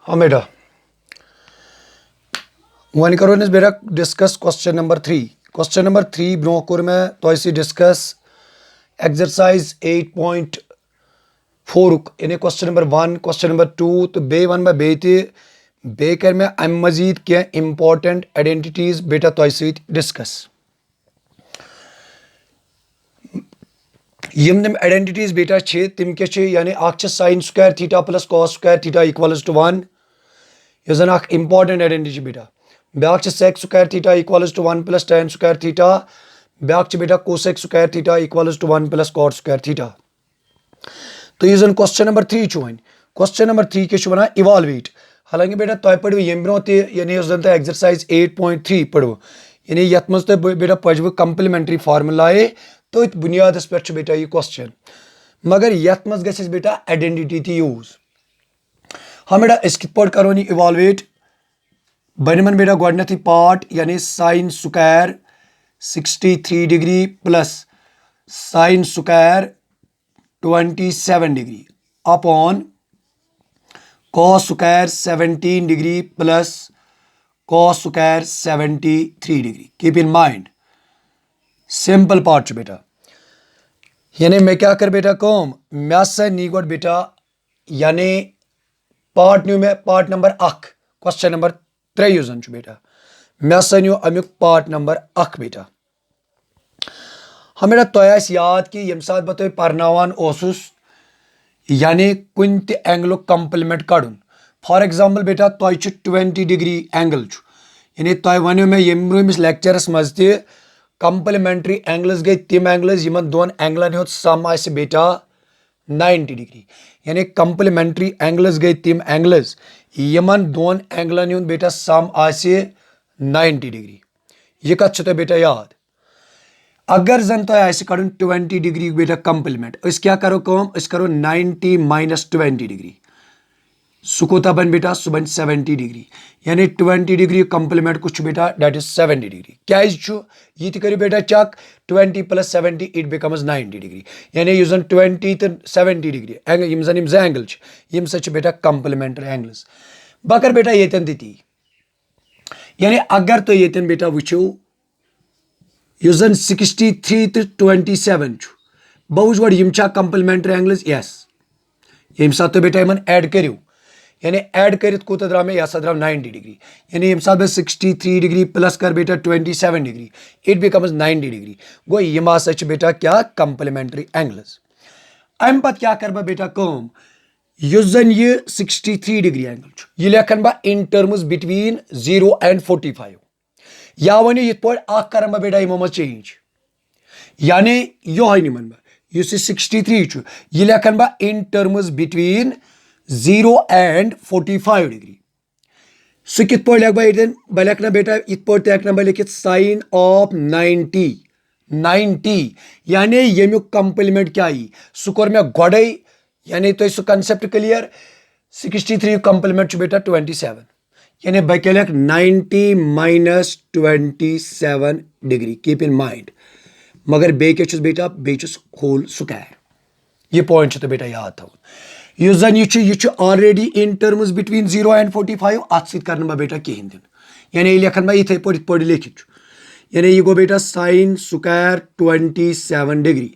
हाँ बेटा वन करो बेटा discuss question number 3 question number 3 bro core मैं तो डिस्कस एक्सरसाइज 8.4 यानी क्वेश्चन नंबर 1 क्वेश्चन नंबर 2 तो बे वन बे कर मैं अम मजीद क्या इंपॉर्टेंट आइडेंटिटीज बेटा तो डिस्कस यम आइडेंटिटीज बेटा तम क्या यानी sine square theta plus cos square theta equals to 1 यह जन इंपॉर्टेंट आइडेंटिटी बेटा ब्याक sec square theta equals to 1 plus tan square theta ब्याक बेटा cosec square theta equals to 1 plus cot square theta तो यह जन question number 3 one question number 3 क्या वन इवालवेट हालांकि बेटा तुम पढ़ो यम ब्रो यानी एक्सरसाइज 8.3 पढ़ो यानी ये मज बेटा पढ़व कंप्लीमेंट्री फार्मुलाए तो बुनियाद पे बेटा यह क्वेश्चन मगर ये मज गस बेटा आइडेंटिटी ती यूज हाँ बेटा इस कित पढ़ करो इवालवेट बनमन बेटा गोडनथी पार्ट यानी sine square 63 degree plus sine square 27 degree upon cos square 17 degree plus cos square 73 degree keep in mind simple part बेटा यानी मैं क्या कर बेटा कौम मैं नी गोड बेटा यानी पार्ट न्यू मैं पार्ट नंबर 1 क्वेश्चन नंबर 3 जन बेटा मे नो अमुक पार्ट नंबर 1 बेटा हम बेटा तुम याद कि यम सात बह तुम पर्नावान यानी कुन ते एंगल कंप्लीमेंट कड़न फॉर एग्जांपल बेटा तुम 20 डिग्री एंगल यानी तुम वो मे यम ब्रोमिस लेक्चरस मज कंप्लीमेंट्री एंगल्स गई तिम एंगल्स यमन दोन एंगलन हुत सम आ बेटा 90 डिग्री यानी कंप्लीमेंट्री एंगल्स गई तिम एंगल्स यमन दोन एंगलन हुंद बेटा सम आ 90 डिग्री यह कत बेटा याद अगर जन तुम कड़न 20 डिग्री बेटा कंप्लीमेंट क्या करो कम करो 90 माइनस 20 डिग्री सह कोता बन बेटा सह बन 70 डिग्री यानी 20 डिग्री कंप्लीमेंट कुछ बेटा दैट इज 70 डिग्री क्या यह करो बेटा चक 20 प्लस 70 इट बिकम्स 90 डिग्री यानी यह 20 तो 70 डिग्री यम जन जो एंगल यम सह बेटा कंप्लीमेंट्री एंगल्स बह कर बेटा ये ती यानी अगर तुम ये बेटा वो यह जन 63 तो 27 बह वो गोड यम कंप्लीमेंट्री एंगल्स यस यम सात तुम बेटा इन ऐड करो यानी ऐड कर कूत द्राव मे यह द्राव 90 डिग्री यानी यम सात बह 63 डिग्री प्लस कर बेटा 27 डिग्री इट बिकम्स 90 डिग्री गो यम हसा बेटा क्या कंप्लीमेंट्री एंगल्स अम पत क्या कर बेटा कम युस जन यह 63 डिग्री एंगल यह लेखन बह इन टर्म्स बिटवीन 0 एंड 45 या वन ये कर बेटा यमो मज चेंज यानी योहै निमन बह 63 यह लेखन बह in terms between 0 and 45 degree सह कित लिख बह लिखना बेटा इत बह लिखित साइन ऑफ 90 यानी यमुक कंप्लीमेंट क्या सह कोर मे गोड़े यानी तो सह कंसेप्ट क्लियर 63 कंप्लीमेंट बेटा 27 यानी बह क्या लिख 90 minus 27 degree keep in mind मगर बे क्या बेटा बे होल स्क्वायर यह पॉइंट तो बेटा याद थवन यह जन यह already in terms between 0 and 45 अत सत कर बेटा कहें दिन यानी लिखन बह इथे पे लिखित यानी यह गो बेटा साइन स्क्वायर 27 डिग्री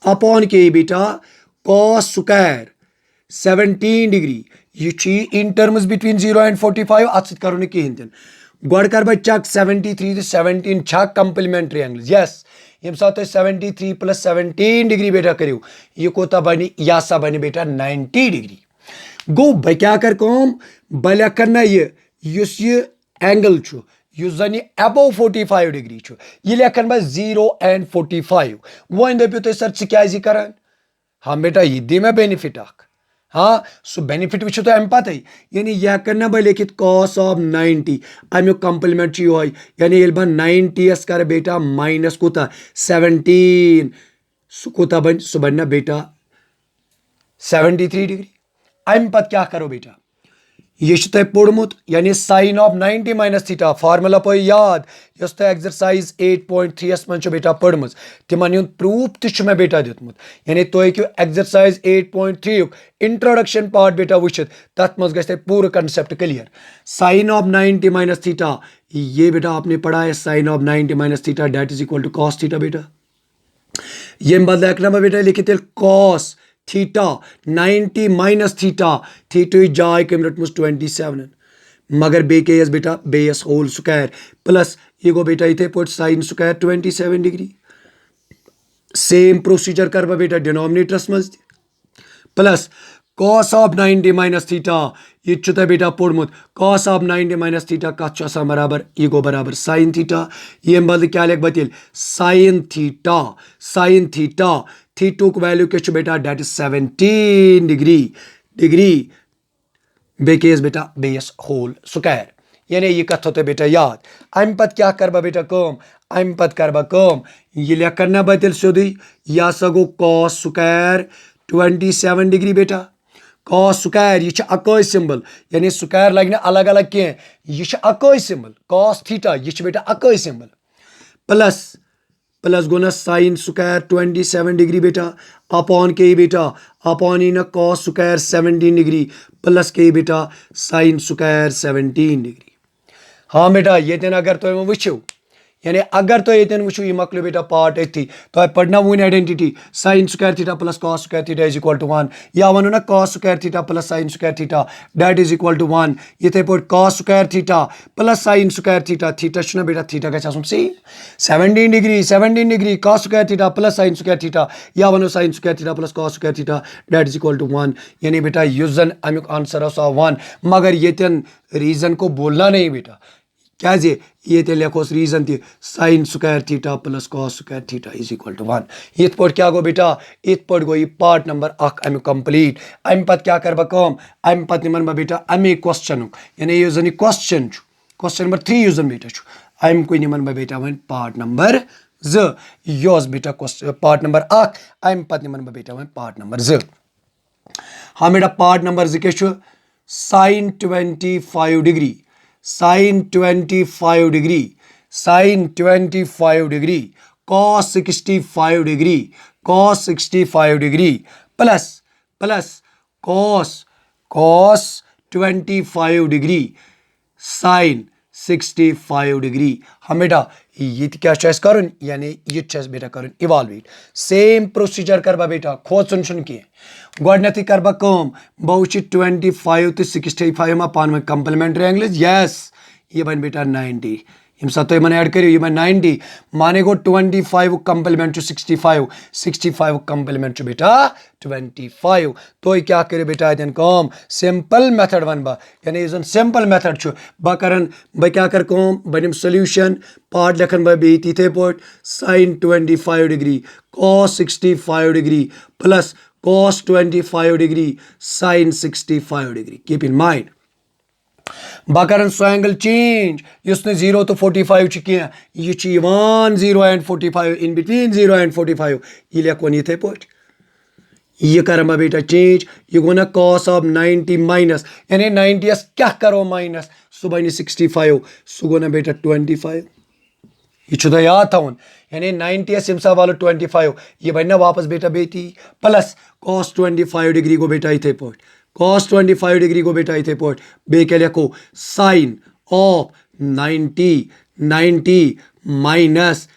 अपॉन के बेटा कॉस स्क्वायर 17 डिग्री यह इन टर्म्स बिटवीन 0 एंड 45 अत सत करो कहें दिन गोड कर बह चक 73 तो 17 छा कंप्लीमेंट्री एंगल्स यस यम सात 73 प्लस 17 डिग्री बेटा करो यह कोता बन यह सा बन बेटा 90 डिग्री गो बह क्या कर बह लेखन ना यह एंगल जन अबव 45 डिग्री यह लेखन बह 0 एंड 45 वन दपो तुम सर क्या कर हाँ बेटा यह दी मे बेनिफिट हाँ सह बेनिफिट वो तो अम पत यानी यह करना बह लिखित कॉस ऑफ 90 अमुक कंप्लीमेंट योह यानी ये बह 90 कर बेटा माइनस कोता 17 सह कोता बन सह बन बेटा 73 डिग्री अम पत क्या करो बेटा ये पोर्मुत यानी sine of 90 minus theta formula पे याद यस तो एक्सरसाइज 8.3 मन बेटा पढ़म तिमन प्रूफ तो बेटा दितमुत यानी तो एक्सरसाइज 8.3 इंट्रोडक्शन पार्ट बेटा वुचित तथ मज गए पूरा concept clear. Sine of 90 minus theta ये बेटा आपने पढ़ा है sine of 90 minus theta that is equal to cos theta बेटा ये बदल एक नंबर बेटा लिखित cos theta 90 minus theta theta जाय कम रटमस 27 मगर बेस बेटा बेस होल स्क्वायर प्लस ये गो बेटा इथे पे sine square 27 degree same procedure कर बेटा डिनोमिनेटरस मज plus cos of 90 minus theta ये बेटा पोर्मुत cos ऑफ 90 माइनस थीटा कत बराबर ये गो बराबर साइन थीटा ये बदल क्या लिख बतिल साइन थीटा थीटुक वैल्यू क्या बेटा डेट इज 17 डिग्री बेकेस बेटा बेस होल स्क्वायर यानी ये कथ होते बेटा याद अम पत क्या करबा बेटा कम अम पत करबा कम ये लेकर ना बतिल सोदी या सगो cos स्क्वायर 27 डिग्री बेटा cos स्क्वायर ये अकै सिंबल यानी स्क्वायर लगे अलग अलग कह ये अकै सिंबल cos थीटा ये बेटा अकै सिंबल प्लस गो ना साइन स्क्वायर 27 डिग्री बेटा अपॉन के बेटा अपॉन ही ना cos स्क्वायर 17 डिग्री प्लस के बेटा साइन स्क्वायर 17 डिग्री। हाँ बेटा ये अगर तुम वो यानी अगर तो ये वो ये मकलो बेटा पार्ट थी तो पढ़ना वो identity sine square theta plus cos square theta is equal to 1 या वनो ना cos square theta plus sine square theta that is equal to 1 ये cos square theta plus sine square theta theta बेटा theta गया same 17 degree cos square theta plus sine square theta या वनो sine square theta plus cos square theta that is equal to 1 यानी बेटा use जन अमुक answer 1 मगर ये रीजन को बोलना नहीं बेटा क्या ये लिखोस रीजन ती sine square theta plus cos square theta is equal to 1 इत पे क्या गो बेटा इत पे गो ये पार्ट नंबर अम कंप्लीट अम पत क्या कर कम अम पत निमन बेटा अमे क्वेश्चन यानी ये जन क्वेश्चन नंबर 3 युस जन बेटा अम को निमन बेटा वन पार्ट नंबर 2 योस बेटा पार्ट नंबर 1 अम पत निमन बेटा वन पार्ट नंबर 2 हाँ बेटा पार्ट नंबर 2 क्या sine 25 degree sine 25 degree sine 25 degree cos 65 degree cos 65 degree plus cos 25 degree sine 65 degree हम बेटा ये क्या कर यानी ये बेटा कर इवालवेट सेम प्रोसीजर करबा बेटा खोचन गोडनथ करबा कम बहु 25 तो 65 मा पान कंप्लीमेंट्री एंगल्स यस ये बन बेटा 90 यम साथ तो ऐड करियो ये 90 माने गो 25 कंप्लीमेंट 65 कंप्लीमेंट बेटा 25 तो क्या करे बेटा इतन कम सिंपल मेथड वन बा यानी ये सिंपल मेथड छु बा करन बा क्या कर कम बनिम सॉल्यूशन पार्ट लेखन बा बे इथे पोट sin 25 degree cos 65 degree plus cos 25 degree sin 65 degree keep in mind बकरन सो एंगल चेंज इसने 0 तो 45 कह यह 0 एंड 45 इन बिटवीन 0 एंड 45 ये लेखन इथे पोट ये कर बेटा चेंज ये गो ना cos ऑफ 90 माइनस यानी 90 क्या करो माइनस सह बन 65 सह गो ना बेटा 25 यह याद थवन यानी 90 यम सा वालो 25 ये बन ना वापस बेटा बेटी प्लस cos 25 डिग्री को बेटा इथे पोट cos 25 डिग्री को बेटा इथे पोट बे क्या लिखो साइन ऑफ 90 माइनस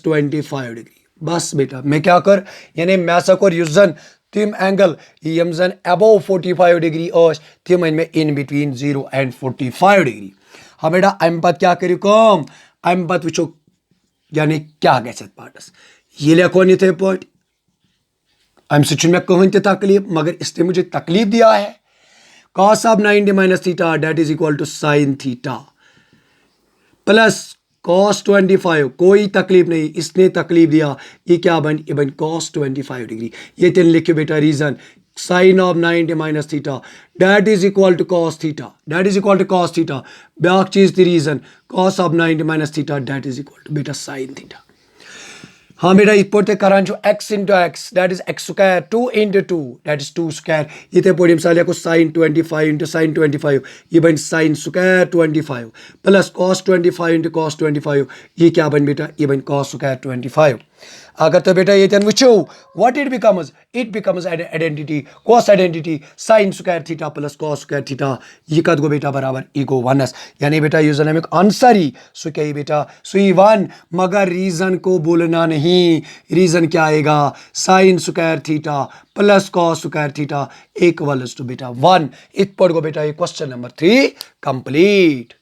25 डिग्री बस बेटा मैं क्या कर यानी मैं कर युस जन तिम एंगल यम जन अबव 45 डिग्री तिम इन में इन बिटवीन 0 एंड 45 डिग्री हाँ बेटा अम पत क्या करो कम अम पत वो यानी क्या गस पार्टस ये लेखोन इथे पोट अम मे कहन तकलीफ मगर इसने मुझे तकलीफ दिया है cos of 90 minus theta that is equal to sine theta plus cos 25 कोई तकलीफ नहीं इसने तकलीफ दिया ये क्या बन ये बन cos 25 डिग्री ये तीन लिखे बेटा reason sine of 90 minus theta that is equal to cos theta ब्याक चीज थी reason cos of 90 minus theta that is equal to बेटा साइन थीटा हाँ बेटा इत पे करान x into x that is x square 2 into 2 that is 2 square इथे पे मिसाल को sin 25 into sin 25 ये बन sin square 25 plus cos 25 into cos 25 ये क्या बन बेटा ये बन cos square 25 अगर तो बेटा ये वो what it becomes an identity cos identity sin square theta plus cos square theta ये कद को बेटा बराबर इको 1s यानी बेटा यूजरनेमिक आंसर ही सो क्या बेटा सुई 1 मगर रीजन को बोलना नहीं रीजन क्या आएगा sin square theta plus cos square theta equals to बेटा 1 इस पर को बेटा ये क्वेश्चन नंबर 3 कंप्लीट।